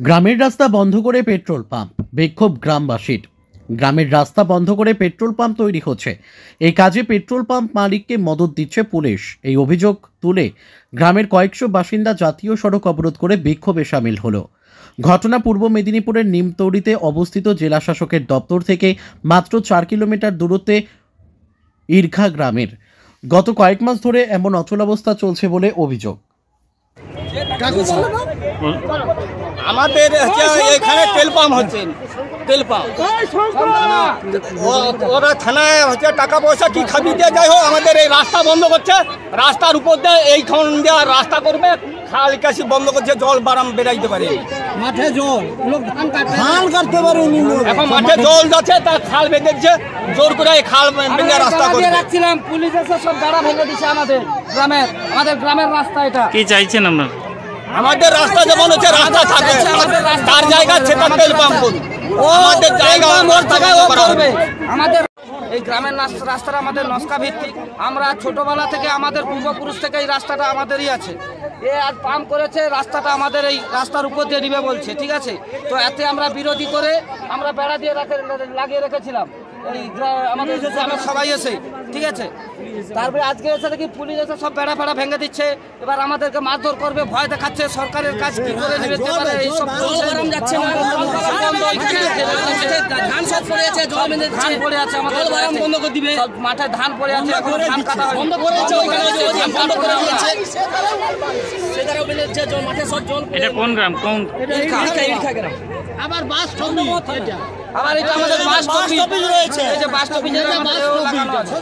গ্রামের রাস্তা বন্ধ করে পেট্রোল পাম্প, বিক্ষোভ গ্রামবাসীর। গ্রামের রাস্তা বন্ধ করে পেট্রোল পাম্প তৈরি হচ্ছে, এই কাজে পেট্রোল পাম্প মালিককে মদত দিচ্ছে পুলিশ। এই অভিযোগ তুলে গ্রামের কয়েকশো বাসিন্দা জাতীয় সড়ক অবরোধ করে বিক্ষোভে সামিল হলো। ঘটনা পূর্ব মেদিনীপুরের নিমতৌড়িতে অবস্থিত জেলা শাসকের দপ্তর থেকে মাত্র 4 কিলোমিটার দূরত্বে ইরঘা গ্রামের। গত কয়েক মাস ধরে এমন অচলাবস্থা চলছে বলে অভিযোগ। আমাদের এখানে তেল পাম্প হচ্ছে, তেল পাম্প ওরা থানায় হচ্ছে টাকা পয়সা কি খাবি দিয়ে যাই হোক আমাদের এই রাস্তা বন্ধ করছে। রাস্তার উপর দিয়ে এইখান দিয়ে রাস্তা করবে, খাল কাশি বন্ধ করছে, জল বারাম বেরাইতে পারে, মাঠে জল ধান কাটতে পারে। এখন মাঠে জল যাচ্ছে, তার খাল বেঁধেছে, জোর করে খাল ভেঙে রাস্তা করে রাখছিলাম। পুলিশ এসে সব গাড়া ভেঙে দিচ্ছে আমাদের গ্রামের রাস্তা। এটা কি চাইছেন আপনারা? আমাদের রাস্তা যেমন হচ্ছে রাস্তা থাকে, তার জায়গা সেটা তেল পাম্প করুন, আমাদের জায়গা করবে। আমাদের এই গ্রামের রাস্তাটা আমাদের নস্কা ভিত্তিক। আমরা ছোটবেলা থেকে আমাদের পূর্বপুরুষ থেকে এই রাস্তাটা আমাদেরই আছে। এ আজ পাম্প করেছে, রাস্তাটা আমাদের এই রাস্তার উপর দিয়ে দিবে বলছে, ঠিক আছে। তো এতে আমরা বিরোধী করে আমরা বেড়া দিয়ে লাগিয়ে রেখেছিলাম এই আমাদের গ্রামের সবাই এসে, ঠিক আছে। তারপরে আজকে এসে দেখি পুলিশ এসে সব বেড়া ফেড়া ভেঙে দিচ্ছে। এবার আমাদেরকে মারধর করবে, ভয় দেখাচ্ছে। সরকারের কাজ কি করে নিতে পারে এইসব যাচ্ছে না। ধান সব পড়ে আছে, জল বেঁধে ধান পড়ে আছে, আমাদের বন্ধ করে দিবে। মাঠে ধান পড়ে আছে, ধান কাটা বন্ধ করে বন্ধ করে দিয়েছে। সেটারও বেঁধেছে জল, মাঠে সব জল। এটা কোন গ্রাম? কোন ইরঘা গ্রাম। আবার বাস আবার এটা আমাদের বাস স্টপেজ রয়েছে, এই যে বাস স্টপেজে লাগানো আছে।